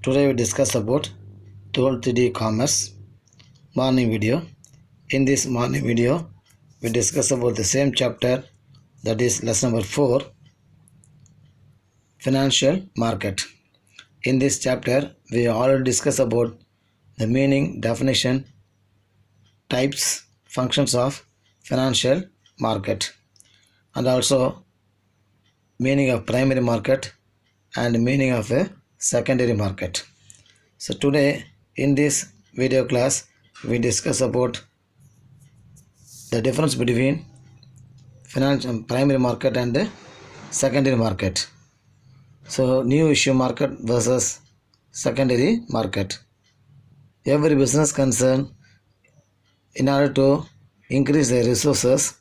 Today we discuss about 12th commerce morning video. In this morning video, we discuss about the same chapter, that is lesson number 4, financial market. In this chapter, we already discuss about the meaning, definition, types, functions of financial market, and also meaning of primary market and meaning of a secondary market. So today in this video class we discuss about the difference between primary market and secondary market. So new issue market versus secondary market. Every business concern, in order to increase their resources,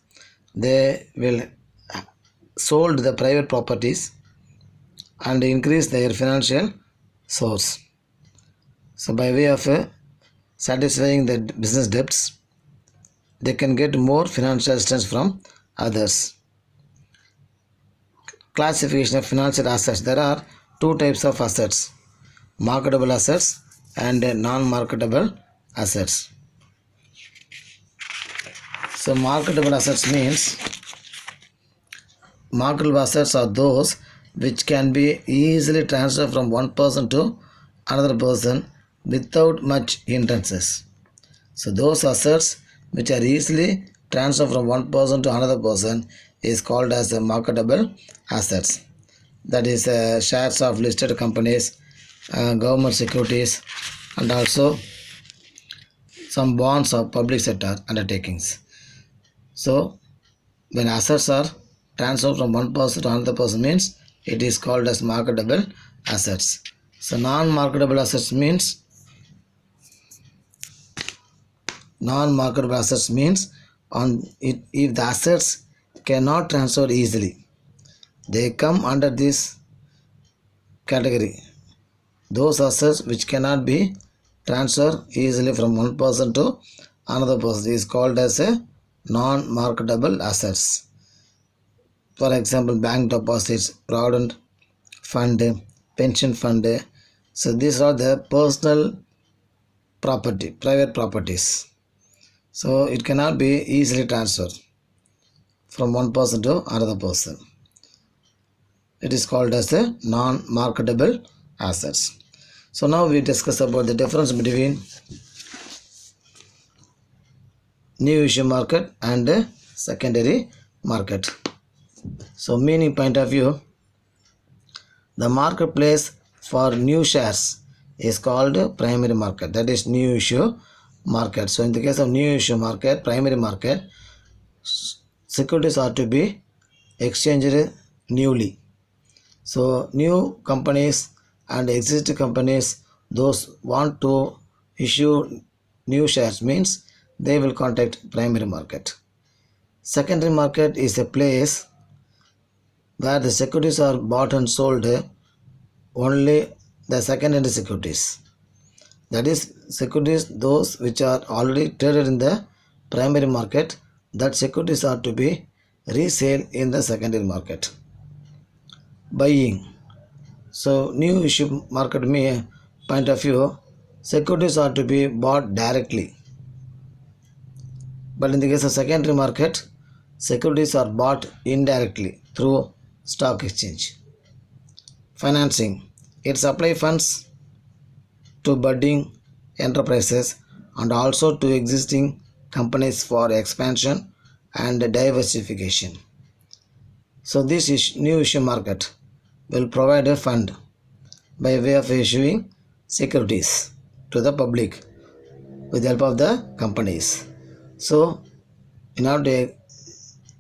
they will sold the private properties and increase their financial source. So by way of satisfying the business debts, they can get more financial assistance from others. Classification of financial assets. There are two types of assets: marketable assets and non-marketable assets. So marketable assets means marketable assets are those which can be easily transferred from one person to another person without much hindrances. So those assets which are easily transferred from one person to another person is called as a marketable assets. That is shares of listed companies, government securities, and also some bonds of public sector undertakings. So when assets are transferred from one person to another person means it is called as marketable assets. So non-marketable assets means if the assets cannot transfer easily, they come under this category. Those assets which cannot be transferred easily from one person to another person is called as a non-marketable assets. For example, bank deposits, provident fund, pension fund. So these are the personal property, private properties. So it cannot be easily transferred from one person to another person. It is called as a non-marketable assets. So now we discuss about the difference between new issue market and secondary market. So meaning point of view, the marketplace for new shares is called primary market, that is new issue market. So in the case of new issue market, primary market, securities are to be exchanged newly. So new companies and existing companies, those want to issue new shares means they will contact primary market. Secondary market is a place where the securities are bought and sold only the secondary securities. That is securities those which are already traded in the primary market, that securities are to be resale in the secondary market. Buying. So new issue market point of view, securities are to be bought directly. But in the case of secondary market, securities are bought indirectly through stock exchange. Financing. It supplies funds to budding enterprises and also to existing companies for expansion and diversification. So this new issue market will provide a fund by way of issuing securities to the public with the help of the companies. So in order to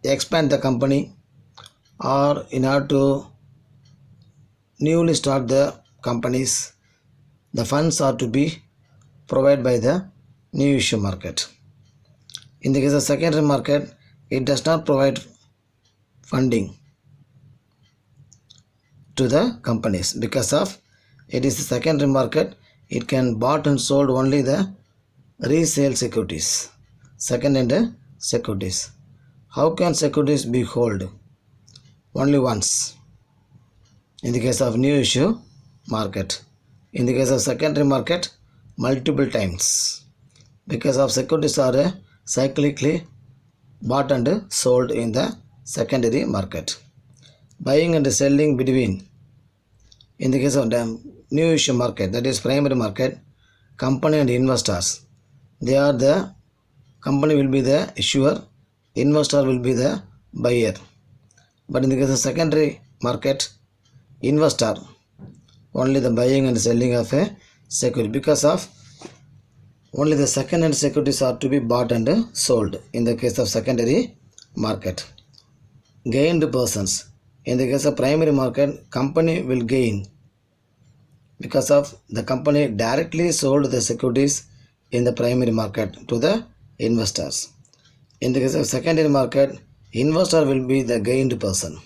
expand the company or in order to newly start the companies, the funds are to be provided by the new issue market. In the case of secondary market, it does not provide funding to the companies because of it is the secondary market. It can bought and sold only the resale securities, second-hand securities. How can securities be held? Only once. In the case of new issue market, In the case of secondary market, multiple times, because of securities are cyclically bought and sold in the secondary market. Buying and selling between, in the case of the new issue market, that is primary market, company and investors, they are the company will be the issuer, investor will be the buyer. But in the case of secondary market, investor only the buying and selling of a security, because of only the second hand securities are to be bought and sold in the case of secondary market. Gained persons, in the case of primary market, company will gain because of the company directly sold the securities in the primary market to the investors. In the case of secondary market, investor will be the gained person,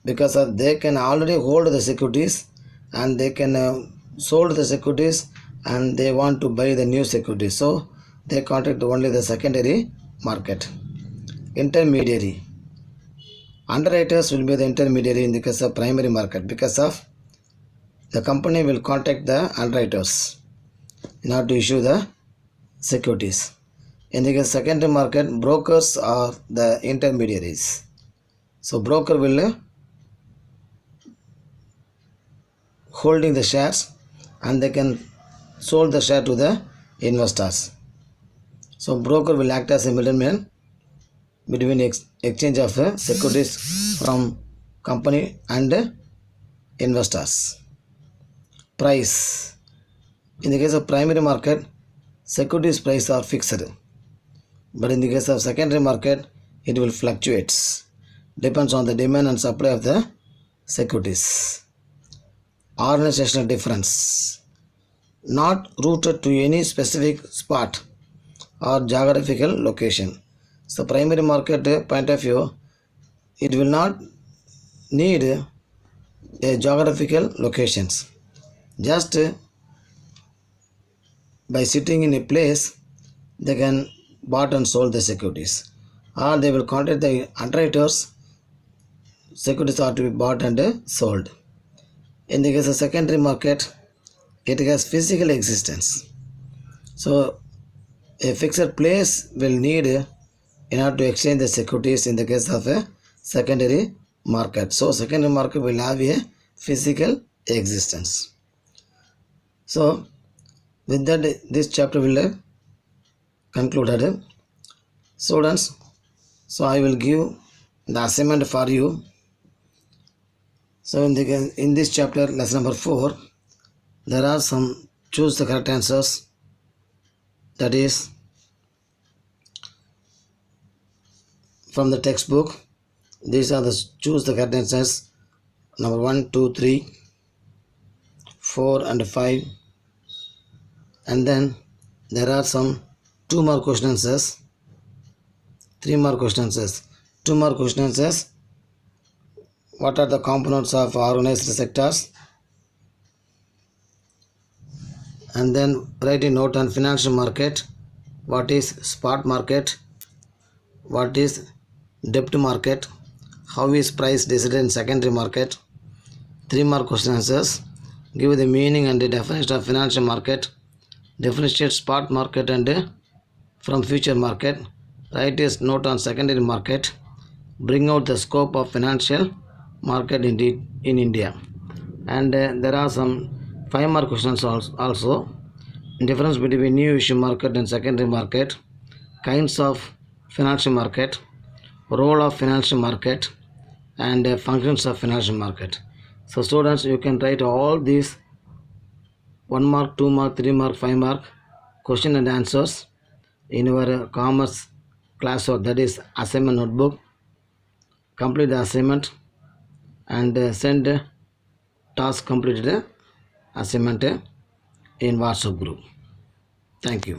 because of they can already hold the securities and they can sold the securities and they want to buy the new securities, so they contact only the secondary market. Intermediary, underwriters will be the intermediary in the case of primary market, because of the company will contact the underwriters in order to issue the securities. In the case of secondary market, brokers are the intermediaries, so broker will holding the shares and they can sold the share to the investors. So broker will act as a middleman between exchange of securities from company and investors. Price, in the case of primary market, securities price are fixed, but in the case of secondary market, it will fluctuates, depends on the demand and supply of the securities. Organizational difference, not rooted to any specific spot or geographical location. So primary market point of view, it will not need a geographical locations. Just by sitting in a place, they can bought and sold the securities, or they will contact the underwriters. Securities are to be bought and sold. In the case of secondary market, it has physical existence. So a fixed place will need in order to exchange the securities in the case of a secondary market. So secondary market will have a physical existence. So with that, this chapter will concluded. Students, so I will give the assignment for you. So in this chapter, lesson number 4, there are some choose the correct answers. That is from the textbook. These are the choose the correct answers. Number 1, 2, 3, 4 and 5. And then there are some 2 more question answers, 3 more question answers, 2 more question answers. What are the components of organized sectors? And then write a note on financial market. What is spot market? What is debt market? How is price decided in secondary market? 3 more question answers. Give the meaning and the definition of financial market. Differentiate spot market and from future market. Write a note on secondary market. Bring out the scope of financial market in India. And there are some 5 more questions also. Difference between new issue market and secondary market, kinds of financial market, role of financial market, and functions of financial market. So students, you can write all these 1 mark, 2 mark, 3 mark, 5 mark question and answers in your commerce classwork, that is assignment notebook. Complete the assignment and send task completed assignment in WhatsApp group. Thank you.